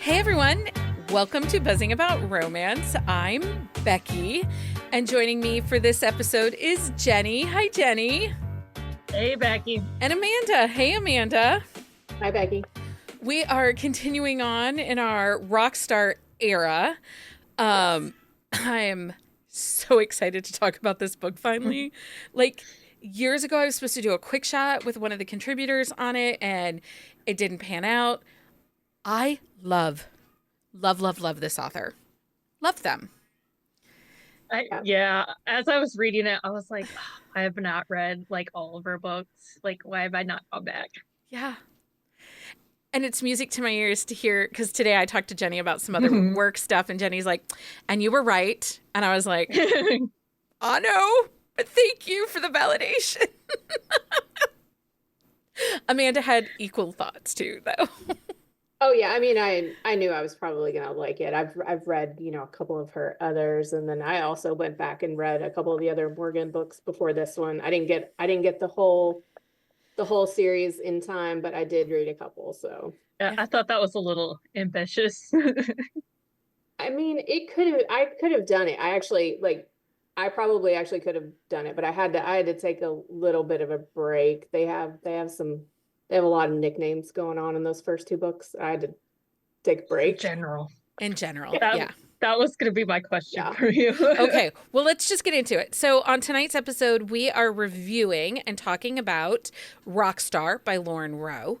Hey everyone, welcome to Buzzing About Romance. I'm Becky, and joining me for this episode is Jenni. Hi, Jenni. Hey, Becky. And Amanda. Hey, Amanda. Hi, Becky. We are continuing on in our Rockstar era. I am so excited to talk about this book finally. Like, years ago, I was supposed to do a quick shot with one of the contributors on it, and it didn't pan out. I love this author. Love them. Yeah, as I was reading it, I was like, I have not read like all of her books. Like, why have I not gone back? Yeah. And it's music to my ears to hear, because today I talked to Jenni about some other work stuff, and Jenni's like, and you were right. And I was like, I know, but thank you for the validation. Amanda had equal thoughts too, though. Oh yeah, I mean, I knew I was probably gonna like it. I've read, a couple of her others, and then I also went back and read a couple of the other Morgan books before this one. I didn't get the whole series in time, but I did read a couple. So Yeah, I thought that was a little ambitious. I mean, I could have done it. I probably actually could have done it, but I had to take a little bit of a break. They have a lot of nicknames going on in those first two books. I had to take a break. In general, yeah. That was going to be my question for you. Okay, well, let's just get into it. So on tonight's episode, we are reviewing and talking about Rockstar by Lauren Rowe.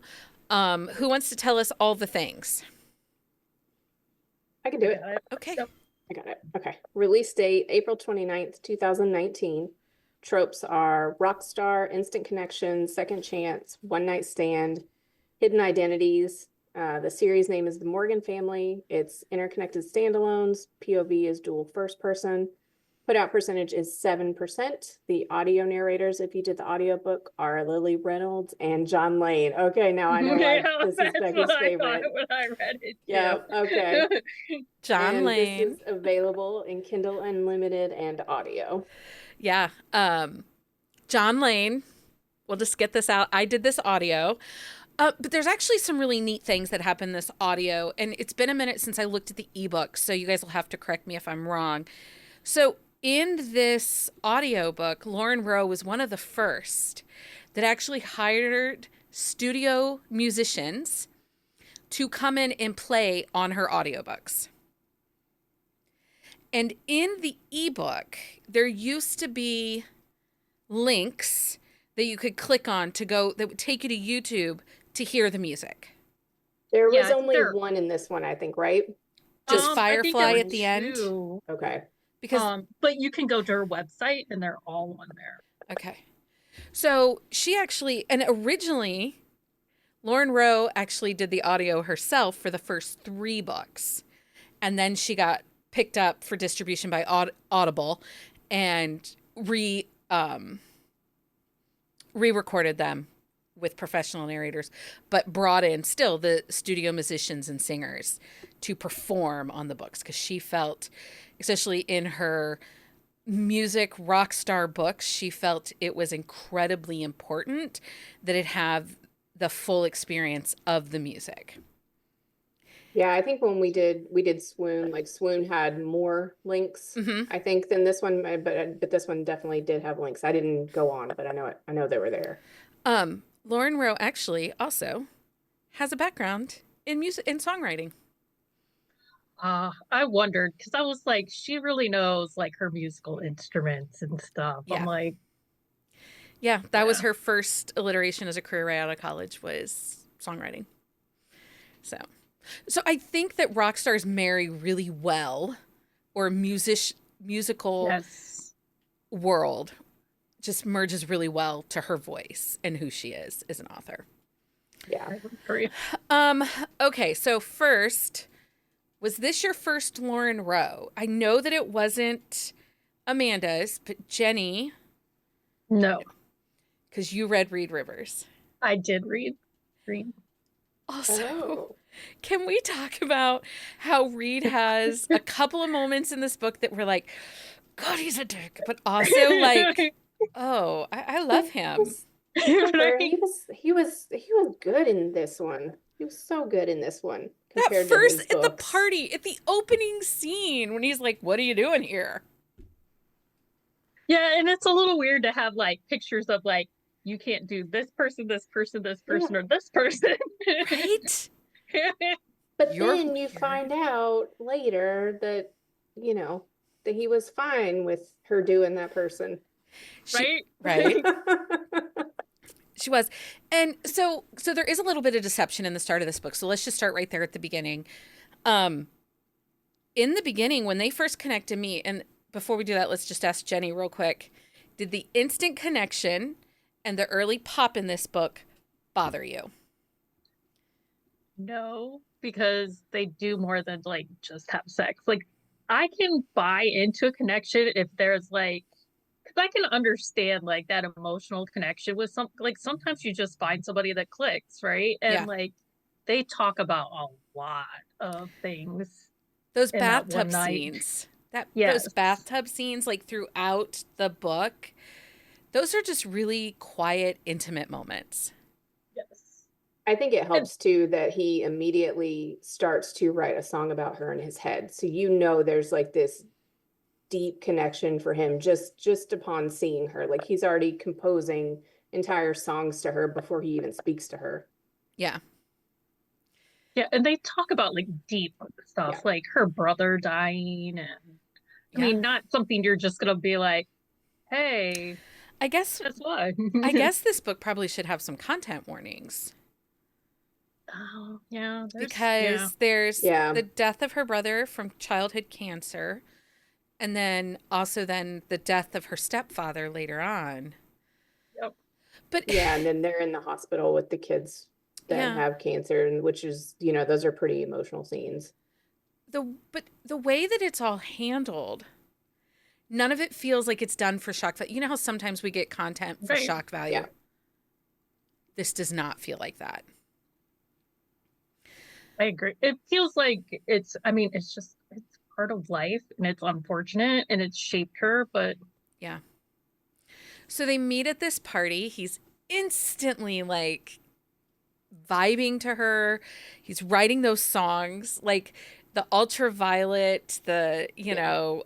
Who wants to tell us all the things? I can do it. Okay. Yep. I got it. Okay. Release date, April 29th, 2019. Tropes are Rockstar, Instant Connection, Second Chance, One Night Stand, Hidden Identities. The series name is The Morgan Family. It's interconnected standalones. POV is dual first person. Put out percentage is 7%. The audio narrators, if you did the audiobook, are Lily Reynolds and John Lane. Okay, now I know why this is Becky's favorite. When I read it. Yeah, okay. John Lane. This is available in Kindle Unlimited and audio. Yeah. John Lane. We'll just get this out. I did this audio. But there's actually some really neat things that happen in this audio. And it's been a minute since I looked at the ebook, so you guys will have to correct me if I'm wrong. So in this audiobook, Lauren Rowe was one of the first that actually hired studio musicians to come in and play on her audiobooks. And in the ebook, there used to be links that you could click on that would take you to YouTube to hear the music. There was only one in this one, I think, right? Just Firefly at the end? Okay. Because but you can go to her website and they're all on there. Okay. So she actually, and originally, Lauren Rowe actually did the audio herself for the first 3 books. And then she got picked up for distribution by Audible and re-recorded them with professional narrators, but brought in still the studio musicians and singers to perform on the books, because she felt, especially in her music Rockstar books, she felt it was incredibly important that it have the full experience of the music. Yeah, I think when we did Swoon, like Swoon had more links, I think, than this one, but this one definitely did have links. I didn't go on, but I know they were there. Lauren Rowe actually also has a background in music and songwriting. I wondered, because I was like, she really knows like her musical instruments and stuff. Yeah. I'm like, yeah, that was her first alliteration as a career right out of college, was songwriting. So I think that rock stars marry really well, or musical world just merges really well to her voice and who she is as an author. Yeah, I agree. Okay, so first, was this your first Lauren Rowe? I know that it wasn't Amanda's, but Jenni. No. Because you read Reed Rivers. I did read. Also, can we talk about how Reed has a couple of moments in this book that were like, God, he's a dick, but also like, oh, I love him. He was good in this one. He was so good in this one. That compared to first his at the books. party, at the opening scene, when he's like, "What are you doing here?" Yeah, and it's a little weird to have like pictures of like you can't do this person, this person, this person, or this person. Right? But You're then you weird. find out later that, that he was fine with her doing that person. Right? Right. She was. And so there is a little bit of deception in the start of this book. So let's just start right there at the beginning. In the beginning, when they first connect to me, and before we do that, let's just ask Jenni real quick. Did the instant connection and the early pop in this book bother you? No, because they do more than like just have sex. Like I can buy into a connection if there's like because I can understand like that emotional connection with some like sometimes you just find somebody that clicks, right? Yeah. And like they talk about a lot of things Those in that one bathtub night. scenes. Those Yes. bathtub scenes like throughout the book, those are just really quiet, intimate moments. Yes. I think it helps too that he immediately starts to write a song about her in his head. So there's like this deep connection for him just upon seeing her. Like he's already composing entire songs to her before he even speaks to her. Yeah. Yeah, and they talk about like deep stuff, Yeah. like her brother dying and I Yeah. mean not something you're just gonna be like, hey, I guess guess what? this book probably should have some content warnings. Oh, yeah, Because there's Yeah. the death of her brother from childhood cancer, and then also then the death of her stepfather later on. Yep. But Yeah, and then they're in the hospital with the kids that yeah, have cancer, and which is, those are pretty emotional scenes. the way that it's all handled, none of it feels like it's done for shock value. You know how sometimes we get content for Right. shock value? Yeah. This does not feel like that. I agree. It feels like it's part of life and it's unfortunate and it's shaped her, but Yeah. So they meet at this party. He's instantly like vibing to her. He's writing those songs like the ultraviolet, the The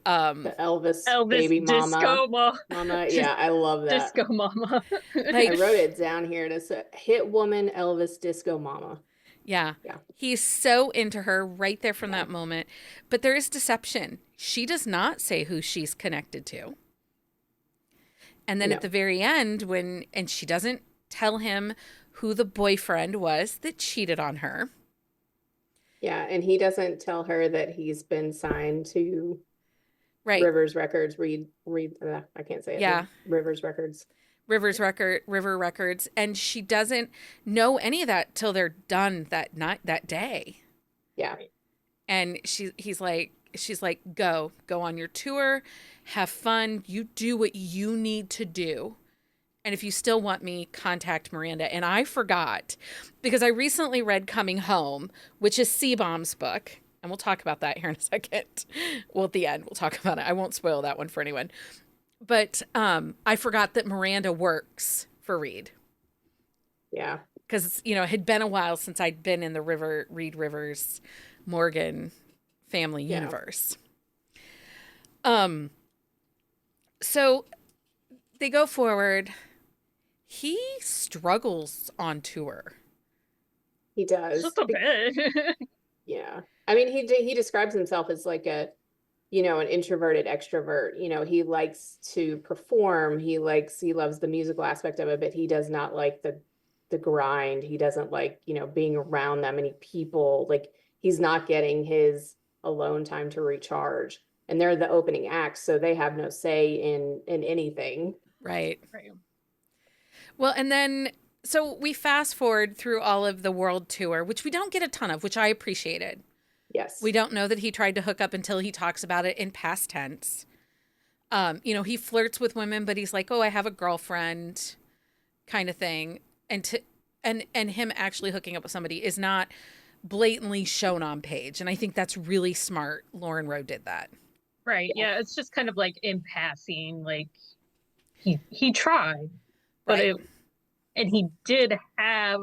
Elvis baby disco mama. Yeah, I love that. disco mama. I wrote it down here. And it's a hit woman Elvis disco mama. Yeah. Yeah. He's so into her right there from that moment. But there is deception. She does not say who she's connected to. And then No. at the very end, and she doesn't tell him who the boyfriend was that cheated on her. Yeah, and he doesn't tell her that he's been signed to Right. Rivers Records. I can't say it. Yeah. Rivers Records. River Records, and she doesn't know any of that till they're done that day. Yeah. And she's like, go on your tour, have fun, you do what you need to do. And if you still want me, contact Miranda. And I forgot because I recently read Coming Home, which is Seabaum's book. And we'll talk about that here in a second. Well, at the end, we'll talk about it. I won't spoil that one for anyone. But I forgot that Miranda works for Reed. Yeah. Because, it had been a while since I'd been in the Reed Rivers Morgan family universe. So they go forward. He struggles on tour. He does. Just a bit. Yeah. I mean, he describes himself as like an introverted extrovert. He likes to perform. He loves the musical aspect of it, but he does not like the grind. He doesn't like, being around that many people. Like he's not getting his alone time to recharge. And they're the opening acts, so they have no say in anything. Right. Well, and then so we fast forward through all of the world tour, which we don't get a ton of, which I appreciated. Yes. We don't know that he tried to hook up until he talks about it in past tense. He flirts with women, but he's like, "Oh, I have a girlfriend," kind of thing. And him actually hooking up with somebody is not blatantly shown on page. And I think that's really smart. Lauren Rowe did that. Right. Yeah. It's just kind of like in passing, like he tried, but and he did have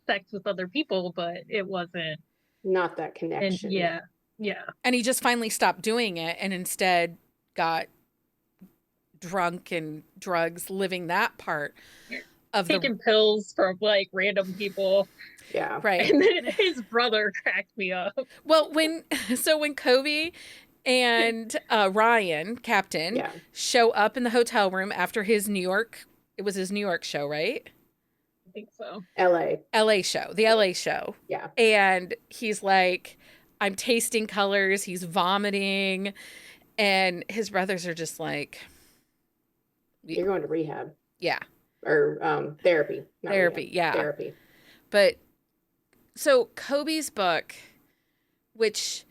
sex with other people, but it wasn't not that And connection. yeah. And he just finally stopped doing it and instead got drunk and drugs, living that part of Taking pills from like random people. Yeah. right. And then his brother cracked me up. Well, when Kobe and Ryan, Captain, Yeah. show up in the hotel room after his New York, it was his New York show, right? I think so. LA. The LA show. Yeah. And he's like, I'm tasting colors. He's vomiting. And his brothers are just like, You're going to rehab. yeah. Or therapy. Not Therapy, rehab. yeah. Therapy. But so Kobe's book, which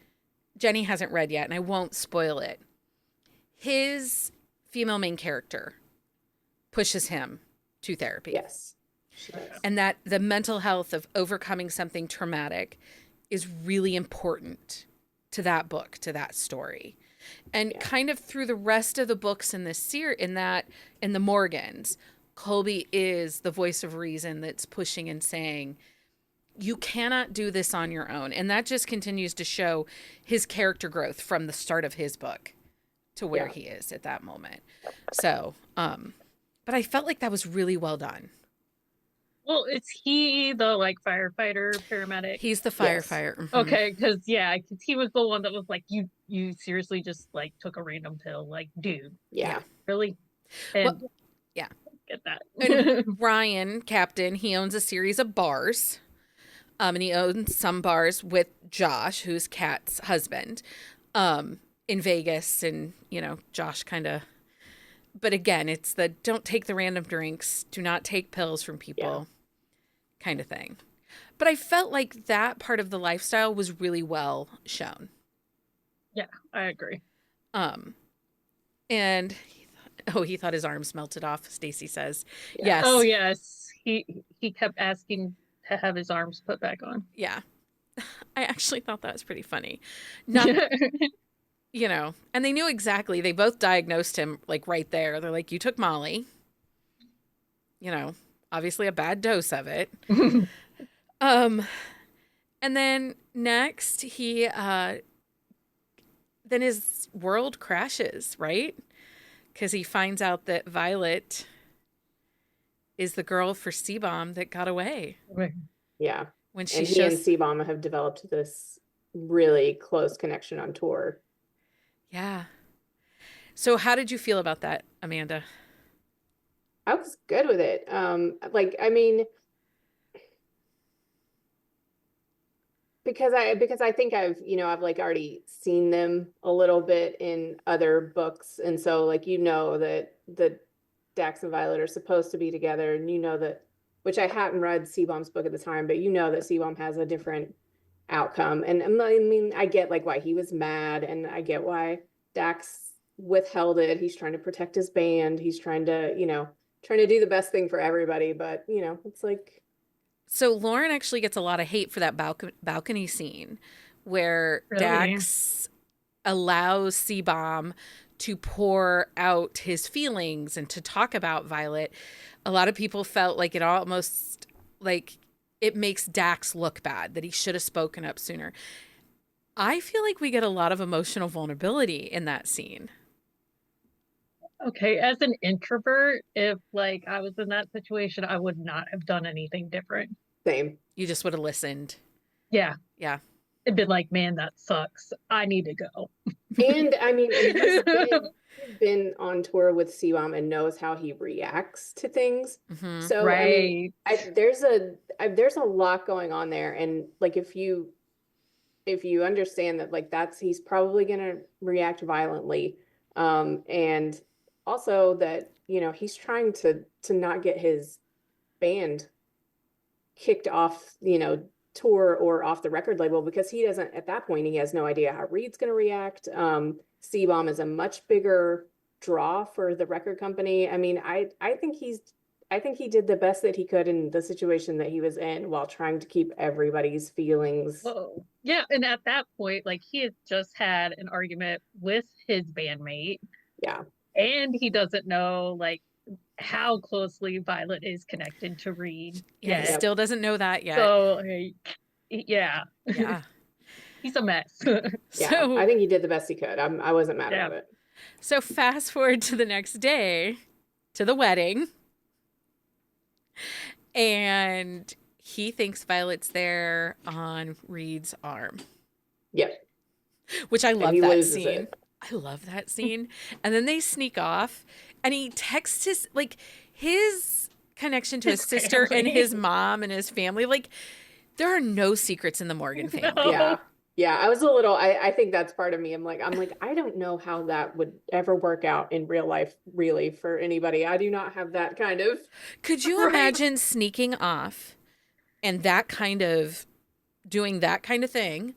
Jenni hasn't read yet, and I won't spoil it, his female main character pushes him to therapy. Yes. She does. And that the mental health of overcoming something traumatic is really important to that book, to that story. And kind of through the rest of the books in this series, in the Morgans, Colby is the voice of reason that's pushing and saying, you cannot do this on your own. And that just continues to show his character growth from the start of his book to where he is at that moment. So, but I felt like that was really well done. Well, is he the like firefighter, paramedic? He's the firefighter. Yes. Okay, because he was the one that was like, you seriously just like took a random pill, like, dude. Yeah. Really? And Well, yeah. Get that. And Ryan, Captain, he owns a series of bars. And he owns some bars with Josh, who's Kat's husband, in Vegas. And, Josh kind of, but again, it's the don't take the random drinks, do not take pills from people kind of thing. But I felt like that part of the lifestyle was really well shown. Yeah, I agree. And he thought his arms melted off, Stacy says. Yeah. Yes. Oh, yes. He kept asking to have his arms put back on. Yeah. I actually thought that was pretty funny. Not, and they knew exactly. They both diagnosed him like right there. They're like, you took Molly. Obviously a bad dose of it. And then next then his world crashes, right? Because he finds out that Violet is the girl for C-Bomb that got away. Yeah. When she and he and C-Bomb have developed this really close connection on tour. Yeah. So how did you feel about that, Amanda? I was good with it. Because I think I've like already seen them a little bit in other books, and so like that Dax and Violet are supposed to be together, and that, which I hadn't read C-Bomb's book at the time, but that C-Bomb has a different outcome, and I get like why he was mad, and I get why Dax withheld it. He's trying to protect his band. He's trying to do the best thing for everybody, but it's like. So Lauren actually gets a lot of hate for that balcony scene where Dax allows C-Bomb to pour out his feelings and to talk about Violet. A lot of people felt like it almost like it makes Dax look bad, that he should have spoken up sooner. I feel like we get a lot of emotional vulnerability in that scene. Okay, as an introvert, if like I was in that situation, I would not have done anything different. Same. You just would have listened. Yeah. Yeah. It'd been like, man, that sucks. I need to go. And he's been on tour with C-Bomb and knows how he reacts to things. Mm-hmm. So right. There's a lot going on there, and like if you understand that, like he's probably gonna react violently, and also that he's trying to not get his band kicked off tour or off the record label, because he doesn't, at that point he has no idea how Reed's going to react. C-Bomb is a much bigger draw for the record company. I think he did the best that he could in the situation that he was in, while trying to keep everybody's feelings. Whoa. Yeah, and at that point, like, he had just had an argument with his bandmate. Yeah. And he doesn't know like how closely Violet is connected to Reed. Yeah, he still doesn't know that yet. So yeah. Yeah. He's a mess. Yeah, So I think he did the best he could. I wasn't mad Yeah. about it. So fast forward to the next day, to the wedding, and he thinks Violet's there on Reed's arm, Yeah, which I and love he that loses scene. it. I love that scene. And then they sneak off, and he texts his connection to his sister and family. his mom and his family. Like, there are no secrets in the Morgan family. No. Yeah. Yeah, I was a little, I think that's part of me. I'm like, I don't know how that would ever work out in real life, really, for anybody. I do not have that kind of. Could you Right. imagine sneaking off and doing that kind of thing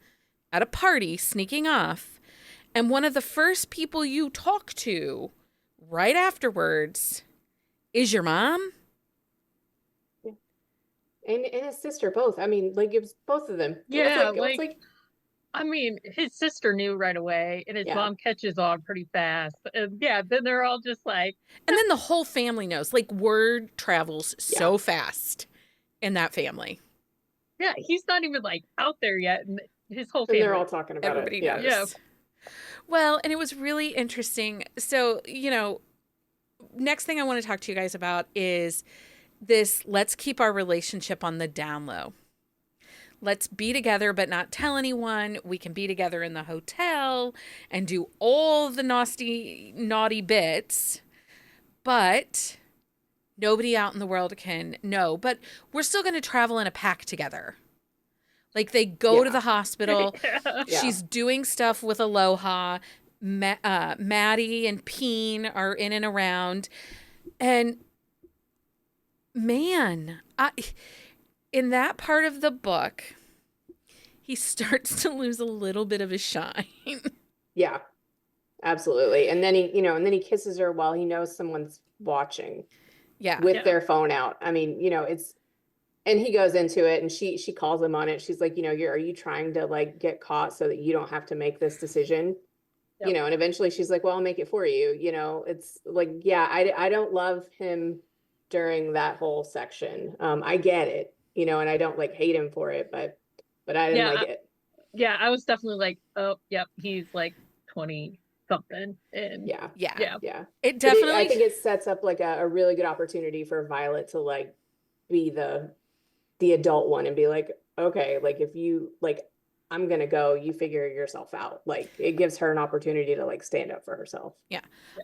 at a party, sneaking off, and one of the first people you talk to right afterwards is your mom? And his sister both. I mean, like it was both of them. Yeah, It was like I mean, his sister knew right away, and his Yeah. mom catches on pretty fast. And yeah, then they're all just like, And then the whole family knows. Like, word travels so fast in that family. yeah, he's not even like out there yet, and his whole and family. they're all talking about Everybody it. Yeah. knows. Yeah. Well, and it was really interesting. So, next thing I want to talk to you guys about is this: let's keep our relationship on the down low. Let's be together, but not tell anyone. We can be together in the hotel and do all the naughty bits, but nobody out in the world can know. But we're still going to travel in a pack together. Like, they go to the hospital. Yeah. Yeah. She's doing stuff with Aloha. Maddie and Peen are in and around. And man, in that part of the book, he starts to lose a little bit of his shine. Yeah. Absolutely. And then he kisses her while he knows someone's watching Yeah. with Yeah. their phone out. I mean, and he goes into it and she calls him on it. She's like, are you trying to like get caught so that you don't have to make this decision? Yep. And eventually she's like, well, I'll make it for you. It's like, yeah, I don't love him during that whole section. I get it, and I don't like hate him for it, but I didn't like it. Yeah, I was definitely like, oh, yep, he's like 20 something. And Yeah. Yeah. It But definitely. I think it sets up like a really good opportunity for Violet to like be the adult one and be like, okay, like if you like, I'm gonna go, you figure yourself out. Like it gives her an opportunity to like stand up for herself. Yeah.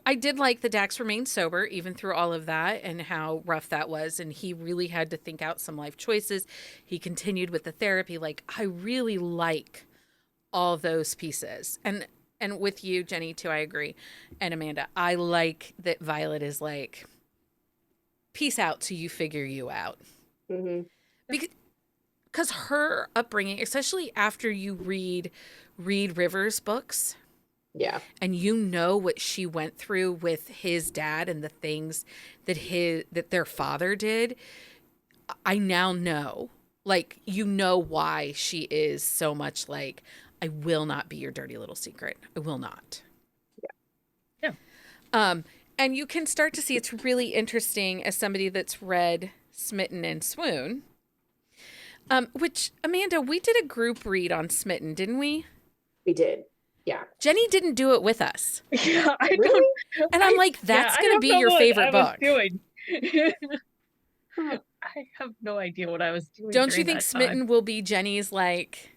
I did like that Dax remained sober even through all of that and how rough that was. And he really had to think out some life choices. He continued with the therapy. Like, I really like all those pieces. And with you, Jenni, too, I agree. And Amanda, I like that Violet is like, peace out till you figure you out. Mm-hmm. Because her upbringing, especially after you read Rivers' books, Yeah. and what she went through with his dad and the things that their father did, I now know, like, why she is so much like, I will not be your dirty little secret. I will not. Yeah. And you can start to see it's really interesting as somebody that's read Smitten and Swoon. Which, Amanda, we did a group read on Smitten, didn't we? We did. Yeah. Jenni didn't do it with us. Yeah, I Really? don't. And I'm like, that's going to be your what favorite I was book. doing. I have no idea what I was doing. Don't you during think that Smitten time. will be Jenni's like...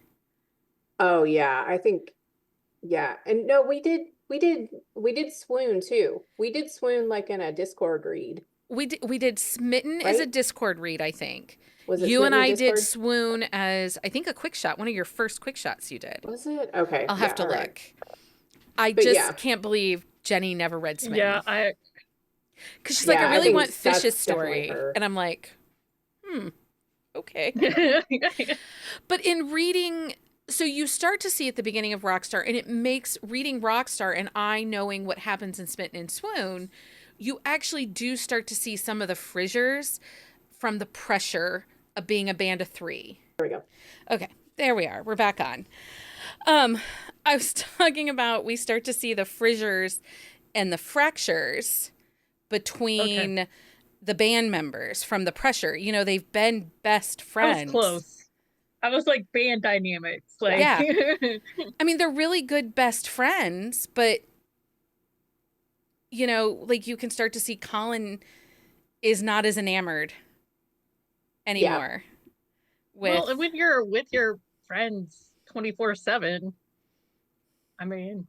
Oh yeah. I think, yeah. And no, we did Swoon too. We did Swoon like in a Discord read. We did Smitten as a Discord read, I think. Was it You and Smitten I Discord? did Swoon as, I think, a quick shot. One of your first quick shots you did. Was it? Okay. I'll have to all look. right. I But just yeah. can't believe Jenni never read Smitten. Yeah, Because she's like, Yeah, I I really think want that's Fish's definitely story. her. And I'm like, okay. I. But in reading, so you start to see at the beginning of Rockstar, and it makes reading Rockstar and I knowing what happens in Smitten and Swoon, you actually do start to see some of the fissures from the pressure of being a band of three. There we go. Okay, there we are. We're back on. I was talking about we start to see the fissures and the fractures between the band members from the pressure. They've been best friends. was close. I was like band dynamics. Like, Yeah. I mean, they're really good best friends, but you know, like you can start to see Colin is not as enamored anymore with well, when you're with your friends 24/7, I mean,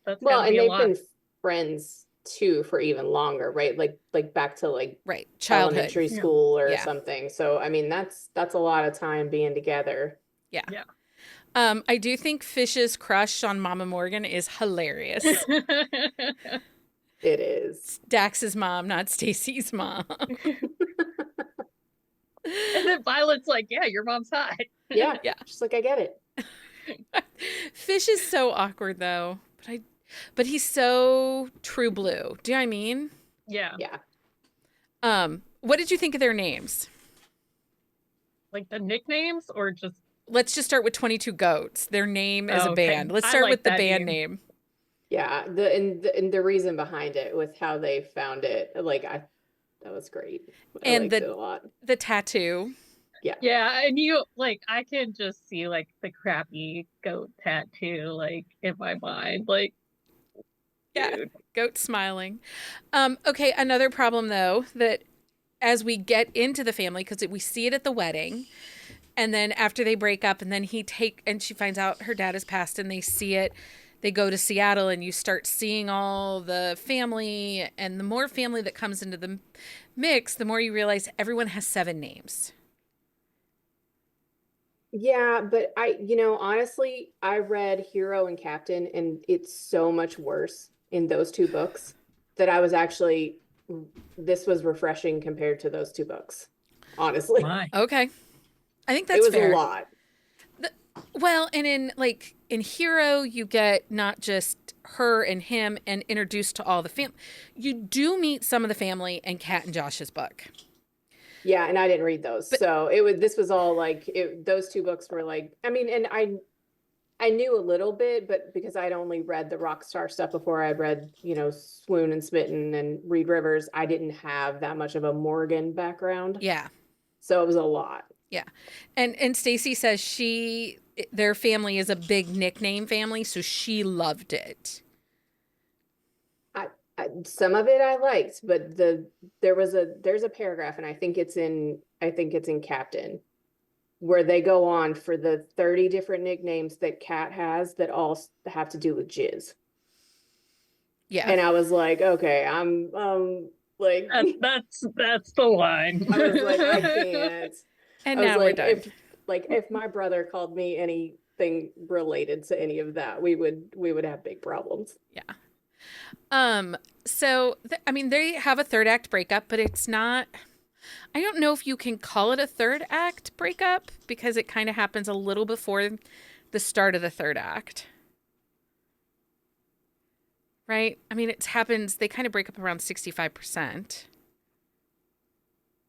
that's Well, gotta be and a they've lot. been friends too for even longer, right? Like back to like right, childhood. elementary Yeah. school or Yeah. something. So I mean that's a lot of time being together. Yeah. Yeah. I do think Fish's crush on Mama Morgan is hilarious. It is. It's Dax's mom, not Stacy's mom. And then Violet's like, yeah, your mom's hot. Yeah. Yeah. Just like I get it. Fish is so awkward though, but he's so true blue. Do you know what I mean? Yeah. Yeah. What did you think of their names? Like the nicknames or just Let's just start with 22 Goats. Their name as a okay. band. Let's I start like with the that band name. name. Yeah. And the reason behind it with how they found it, like that was great. I And liked it a lot. the tattoo. Yeah. Yeah, and you like I can just see like the crappy goat tattoo like in my mind. Like, Yeah. dude. Goat smiling. Okay, another problem though, that as we get into the family, because we see it at the wedding, and then after they break up, and then and she finds out her dad has passed, and they see it. They go to Seattle, and you start seeing all the family, and the more family that comes into the mix, the more you realize everyone has 7 names. Yeah, but honestly, I read Hero and Captain, and it's so much worse in those 2 books that I was actually, this was refreshing compared to those 2 books. Honestly, My. Okay, I think it that's was fair. a lot. Well, and in Hero, you get not just her and him and introduced to all the family. You do meet some of the family in Kat and Josh's book. Yeah, and I didn't read those. So this was all like those 2 books were like, I mean, and I knew a little bit, but because I'd only read the Rockstar stuff before, I'd read, Swoon and Smitten and Reed Rivers, I didn't have that much of a Morgan background. Yeah. So it was a lot. Yeah. And Stacy says their family is a big nickname family, so she loved it. Some of it I liked, but there's a paragraph, and I think it's in Captain, where they go on for the 30 different nicknames that Kat has that all have to do with jizz. Yeah. And I was like, okay, I'm like That's the line. I was like, I can't. And I was now like, we're done. if my brother called me anything related to any of that, we would have big problems. Yeah. So I mean, they have a 3rd act breakup, but it's not. I don't know if you can call it a 3rd act breakup because it kind of happens a little before the start of the 3rd act. Right? I mean, it happens. They kind of break up around 65%.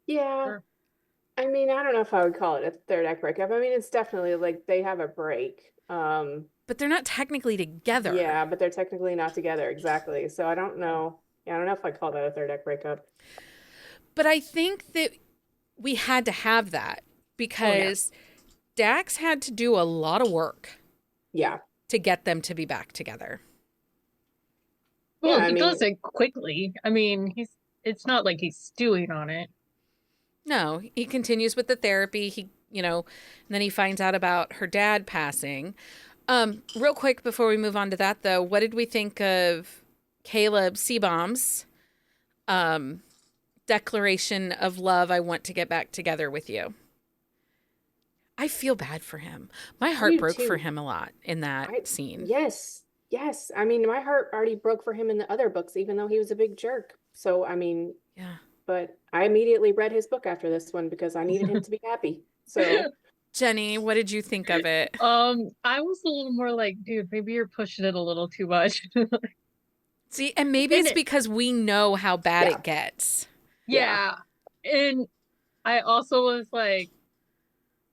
Yeah. Sure. I mean, I don't know if I would call it a 3rd act breakup. I mean, it's definitely like they have a break. But they're not technically together. Yeah, but they're technically not together. Exactly. So I don't know. Yeah, I don't know if I'd call that a 3rd act breakup. But I think that we had to have that because Dax had to do a lot of work. Yeah. To get them to be back together. Well, Yeah, he does it quickly. I mean, it's not like he's stewing on it. No, he continues with the therapy. And then he finds out about her dad passing. Real quick before we move on to that, though, what did we think of Caleb Seabaum's declaration of love? I want to get back together with you. I feel bad for him. My heart broke for him a lot in that scene. Yes. I mean, my heart already broke for him in the other books, even though he was a big jerk. So, I mean, yeah. But I immediately read his book after this one because I needed him to be happy. So, Jenni, what did you think of it? I was a little more like, dude, maybe you're pushing it a little too much. See, and maybe it's because we know how bad it gets. Yeah. And I also was like,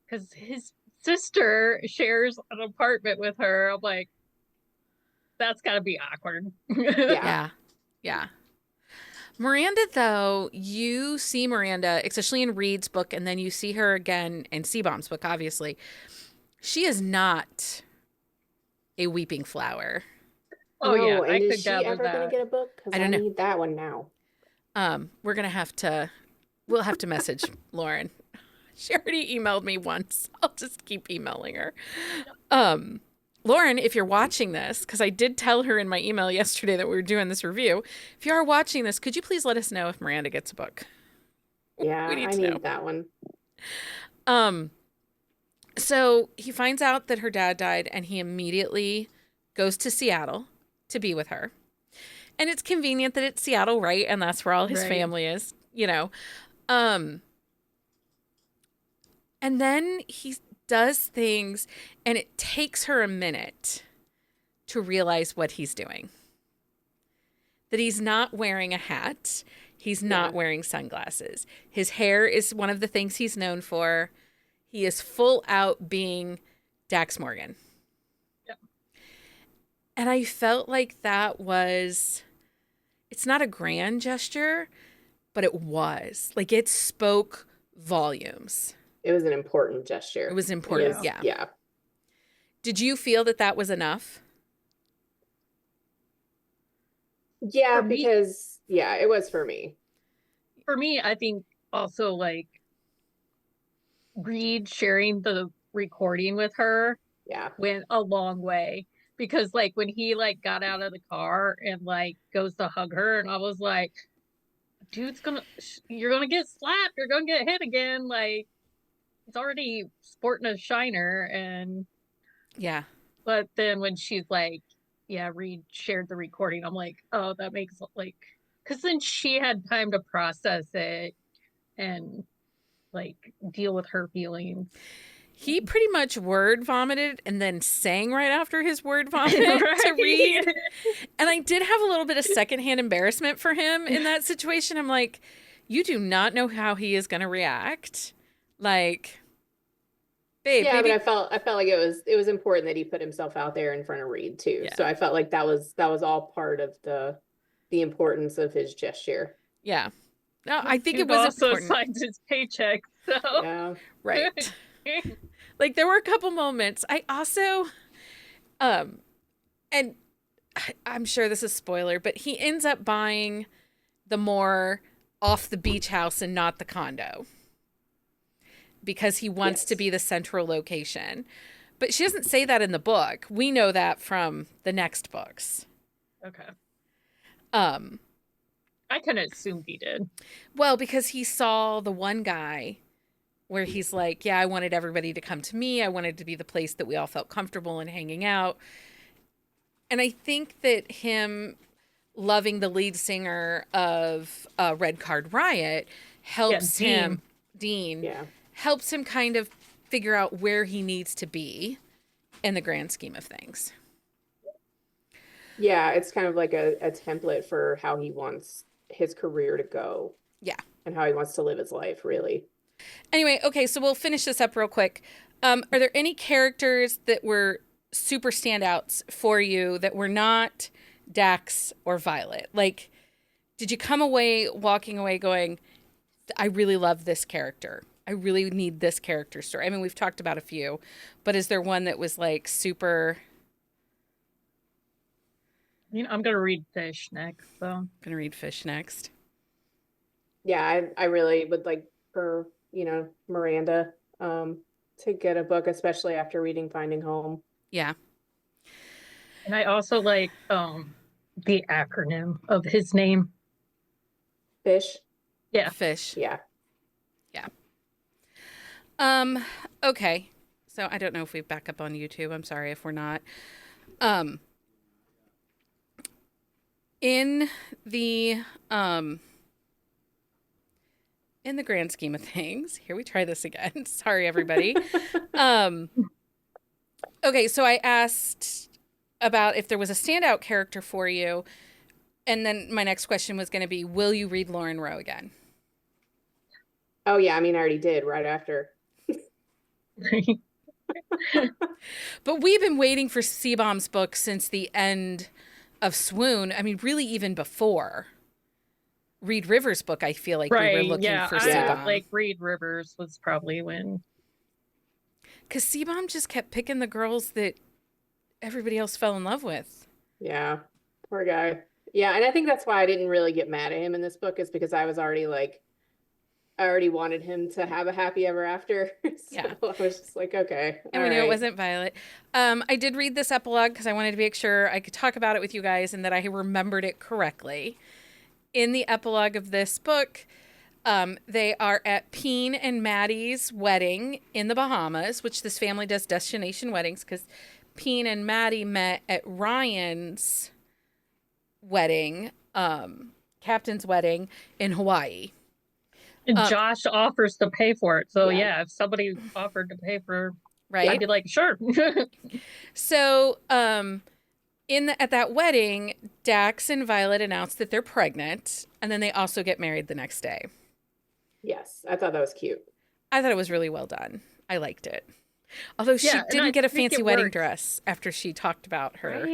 because his sister shares an apartment with her. I'm like, that's got to be awkward. Yeah. Miranda, though, you see Miranda, especially in Reed's book, and then you see her again in Seabaum's book, obviously. She is not a weeping flower. Oh No, yeah, and I is could she gather ever going to that. get a book? Because I I don't know. need that one now. We're going to have to, we'll have to message Lauren. She already emailed me once. I'll just keep emailing her. Lauren, if you're watching this, because I did tell her in my email yesterday that we were doing this review, if you are watching this, could you please let us know if Miranda gets a book? Yeah, We need I to need know. that one. So he finds out that her dad died, and he immediately goes to Seattle to be with her. And it's convenient that it's Seattle, right? And that's where all his Right. family is, you know. And then he does things, and it takes her a minute to realize what he's doing. That he's not wearing a hat. He's not wearing sunglasses. His hair is one of the things he's known for. He is full out being Dax Morgan. Yep. And I felt like that was, it's not a grand gesture, but it was. Like, it spoke volumes. It was an important gesture. It was important, yeah. Yeah. Did you feel that that was enough? Yeah, For me- because, yeah, it was for me. For me, I think also like Reed sharing the recording with her Yeah. went a long way, because like when he like got out of the car and like goes to hug her, and I was like, dude's you're gonna get slapped, you're gonna get hit again, like he's already sporting a shiner. And Yeah. but then when she's like, yeah, Reed shared the recording, I'm like, oh, that makes like, because then she had time to process it and like deal with her feelings. He pretty much word vomited and then sang right after his word vomit to Right. Reed. And I did have a little bit of secondhand embarrassment for him in that situation. I'm like, you do not know how he is going to react. Like, babe, Yeah, maybe. but I felt like it was important that he put himself out there in front of Reed too. Yeah. So I felt like that was all part of the importance of his gesture. Yeah. No, I think it Dude was also important. signs his paycheck, so Yeah. Right. Like, there were a couple moments. I also, and I'm sure this is spoiler, but he ends up buying the more off the beach house and not the condo because he wants to be the central location. But she doesn't say that in the book. We know that from the next books. Okay. I kind of assumed he did. Well, because he saw the one guy where he's like, yeah, I wanted everybody to come to me. I wanted to be the place that we all felt comfortable in hanging out. And I think that him loving the lead singer of Red Card Riot helps him, Dean, helps him kind of figure out where he needs to be in the grand scheme of things. Yeah, it's kind of like a template for how he wants his career to go. Yeah. And how he wants to live his life, really. Anyway, okay, so we'll finish this up real quick. Are there any characters that were super standouts for you that were not Dax or Violet? Like, did you come away, walking away going, I really love this character. I really need this character story. I mean, we've talked about a few, but is there one that was like super... I'm going to read Fish next, so. I'm going to read Fish next. Yeah, I really would like for, Miranda to get a book, especially after reading Finding Home. Yeah. And I also like the acronym of his name. Fish? Yeah. Fish. Yeah. Yeah. Okay. So I don't know if we back up on YouTube. I'm sorry if we're not. In the grand scheme of things, here we try this again. Sorry, everybody. Okay, so I asked about if there was a standout character for you, and then my next question was going to be, will you read Lauren Rowe again? Oh yeah, I mean, I already did right after. But we've been waiting for Seabaum's book since the end of Swoon. I mean, really even before. Reed Rivers' book, I feel like we were Right. looking Yeah. for I Sebum. like Reed Rivers was probably when. Because Sebum just kept picking the girls that everybody else fell in love with. Yeah. Poor guy. Yeah, and I think that's why I didn't really get mad at him in this book, is because I was already like, I already wanted him to have a happy ever after. So Yeah. I was just like, okay. And we knew it wasn't Violet. I did read this epilogue because I wanted to make sure I could talk about it with you guys and that I remembered it correctly. In the epilogue of this book, they are at Peen and Maddie's wedding in the Bahamas, which this family does destination weddings because Peen and Maddie met at Ryan's wedding, captain's wedding in Hawaii. And Josh offers to pay for it. So yeah, if somebody offered to pay for, right, I'd be like, sure. So, at that wedding, Dax and Violet announced that they're pregnant, and then they also get married the next day. Yes, I thought that was cute. I thought it was really well done. I liked it. Although she didn't get a fancy wedding dress after she talked about her.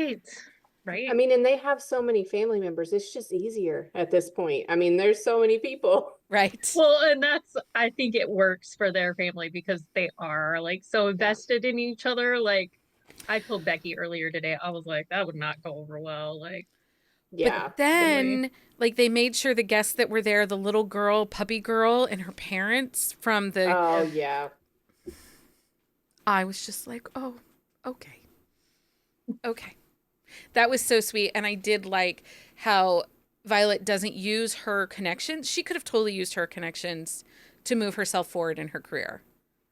Right. I mean, and they have so many family members. It's just easier at this point. I mean, there's so many people. Right. Well, and I think it works for their family because they are like so invested in each other. Like I told Becky earlier today, I was like, that would not go over well. Like, yeah. But then, like, they made sure the guests that were there, the little girl, puppy girl, and her parents from the. Oh, yeah. I was just like, oh, okay. Okay. That was so sweet. And I did like how Violet doesn't use her connections. She could have totally used her connections to move herself forward in her career.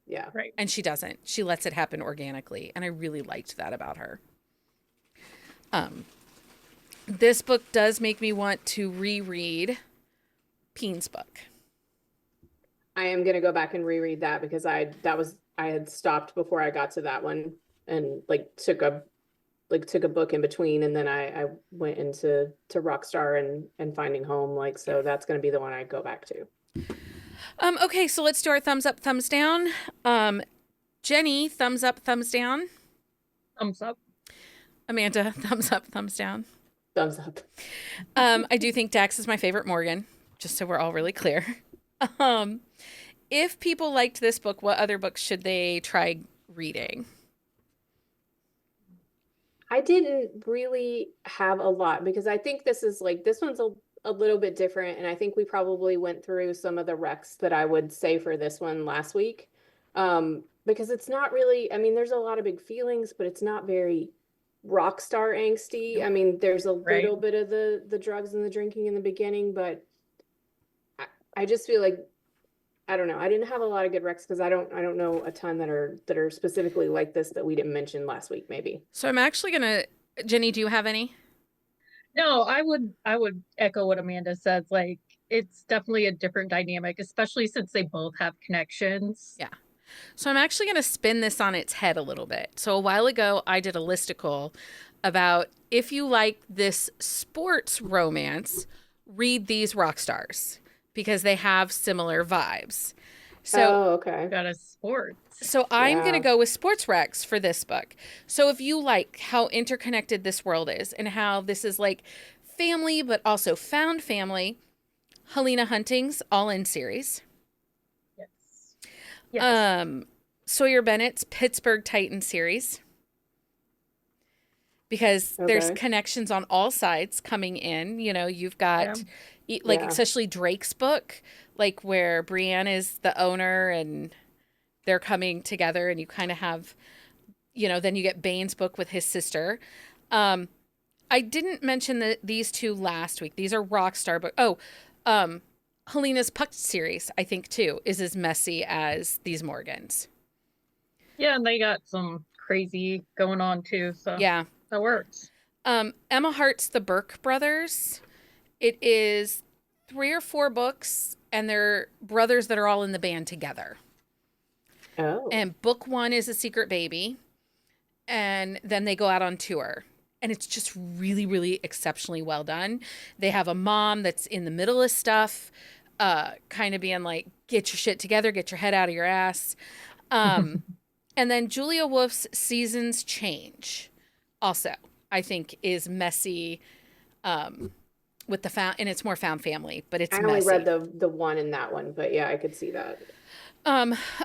Yeah. Right. And she doesn't. She lets it happen organically. And I really liked that about her. This book does make me want to reread Peen's book. I am going to go back and reread that because I had stopped before I got to that one and took a book in between, and then I went into Rockstar and Finding Home, so that's going to be the one I go back to. Okay, so let's do our thumbs up, thumbs down. Jenni, thumbs up, thumbs down. Thumbs up. Amanda, thumbs up, thumbs down. Thumbs up. I do think Dax is my favorite Morgan, just so we're all really clear. If people liked this book, what other books should they try reading? I didn't really have a lot because I think this one's a little bit different, and I think we probably went through some of the recs that I would say for this one last week. Because it's not really, I mean, there's a lot of big feelings, but it's not very Rockstar angsty. I mean, there's a little bit of the drugs and the drinking in the beginning, but I just feel like, I don't know. I didn't have a lot of good recs because I don't know a ton that are specifically like this that we didn't mention last week, maybe. So I'm actually gonna, Jenni, do you have any? No, I would echo what Amanda says. Like, it's definitely a different dynamic, especially since they both have connections. Yeah. So I'm actually going to spin this on its head a little bit. So a while ago, I did a listicle about if you like this sports romance, read these rock stars because they have similar vibes. So, okay. Got a sports. So I'm going to go with sports recs for this book. So if you like how interconnected this world is and how this is like family, but also found family, Helena Hunting's All In series. Yes. Sawyer Bennett's Pittsburgh Titans series. Because there's connections on all sides coming in. You know, you've got especially Drake's book, where Brienne is the owner and they're coming together and you kind of have, then you get Bane's book with his sister. I didn't mention these two last week. These are Rockstar book. Helena's Puck series, I think, too, is as messy as these Morgans. Yeah, and they got some crazy going on, too. So yeah, that works. Emma Hart's The Burke Brothers. It is 3 or 4 books, and they're brothers that are all in the band together. Oh. And book 1 is A Secret Baby, and then they go out on tour. And it's just really, really exceptionally well done. They have a mom that's in the middle of stuff, kind of being like, get your shit together, get your head out of your ass. And then Julia Wolf's Seasons Change also, I think, is messy, with the found, and it's more found family, but it's I only messy. read the one in that one, but yeah, I could see that.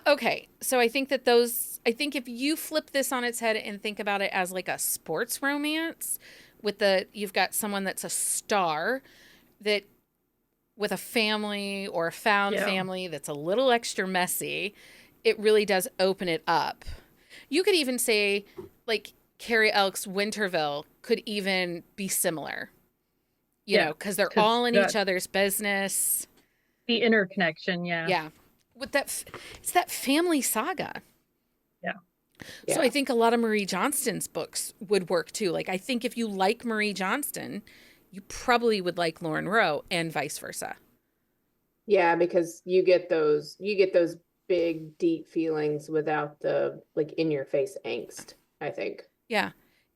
Okay, so I think if you flip this on its head and think about it as like a sports romance, you've got someone that's a star that with a family or a found family that's a little extra messy, it really does open it up. You could even say like Carrie Elk's Winterville could even be similar, you know, because they're all in each other's business. The interconnection, Yeah. With it's that family saga. Yeah. So I think a lot of Marie Johnston's books would work too. Like I think if you like Marie Johnston, you probably would like Lauren Rowe and vice versa. Yeah, because you get those big, deep feelings without the like in your face angst, I think. Yeah.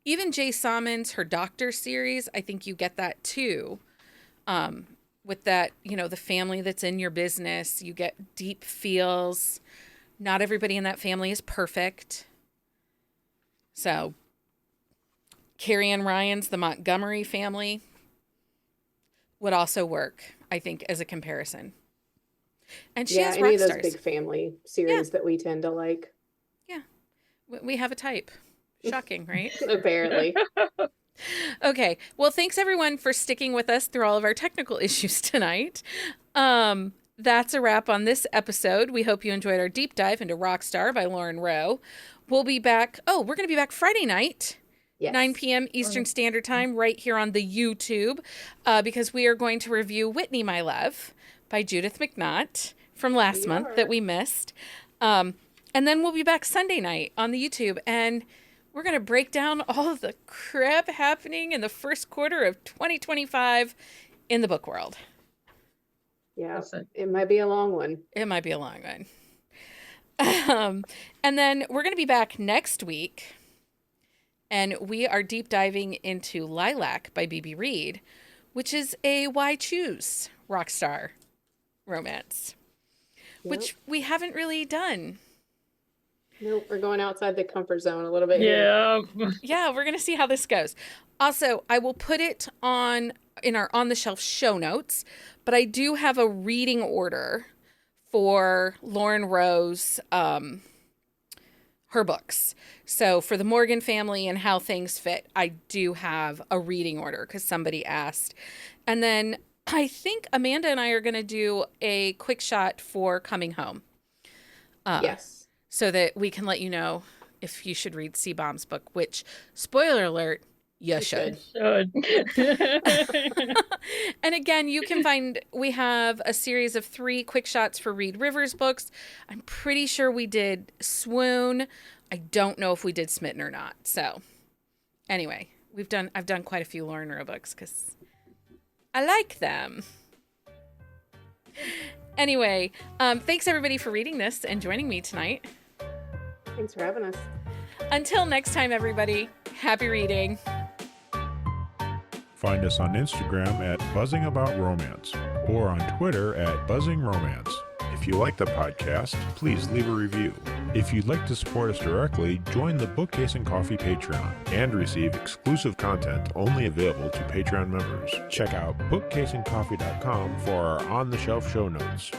Even Jay Salmon's Her Doctor series, I think you get that too. With that, you know, the family that's in your business, you get deep feels. Not everybody in that family is perfect. So, Carrie Ann Ryan's The Montgomery Family would also work, I think, as a comparison. And she has any Rockstars. of those big family series that we tend to like. Yeah. We have a type. Shocking, right? Apparently. Okay. Well, thanks everyone for sticking with us through all of our technical issues tonight. That's a wrap on this episode. We hope you enjoyed our deep dive into Rockstar by Lauren Rowe. We'll be back. Oh, we're going to be back Friday night, 9 p.m. Eastern Standard Time, right here on the YouTube, because we are going to review Whitney, My Love by Judith McNaught from last month that we missed. And then we'll be back Sunday night on the YouTube, and we're going to break down all of the crap happening in the first quarter of 2025 in the book world. Yeah, it might be a long one. It might be a long one. And then we're going to be back next week, and we are deep diving into Lilac by B.B. Reed, which is a Why Choose Rockstar romance, which we haven't really done. Nope, we're going outside the comfort zone a little bit. Yeah. Yeah, we're going to see how this goes. Also, I will put it in our on the shelf show notes, but I do have a reading order for Lauren Rowe's her books. So for the Morgan family and How Things Fit, I do have a reading order because somebody asked. And then I think Amanda and I are going to do a quick shot for Coming Home. Yes. So that we can let you know if you should read C-Bomb's book, which, spoiler alert, you should. And again, you can find, we have a series of 3 quick shots for Reed Rivers books. I'm pretty sure we did Swoon. I don't know if we did Smitten or not. So anyway, I've done quite a few Lauren Rowe books because I like them. Anyway, thanks everybody for reading this and joining me tonight. Thanks for having us. Until next time, everybody, happy reading. Find us on Instagram at Buzzing About Romance or on Twitter at Buzzing Romance. If you like the podcast, please leave a review. If you'd like to support us directly, join the Bookcase and Coffee Patreon and receive exclusive content only available to Patreon members. Check out bookcaseandcoffee.com for our on-the-shelf show notes.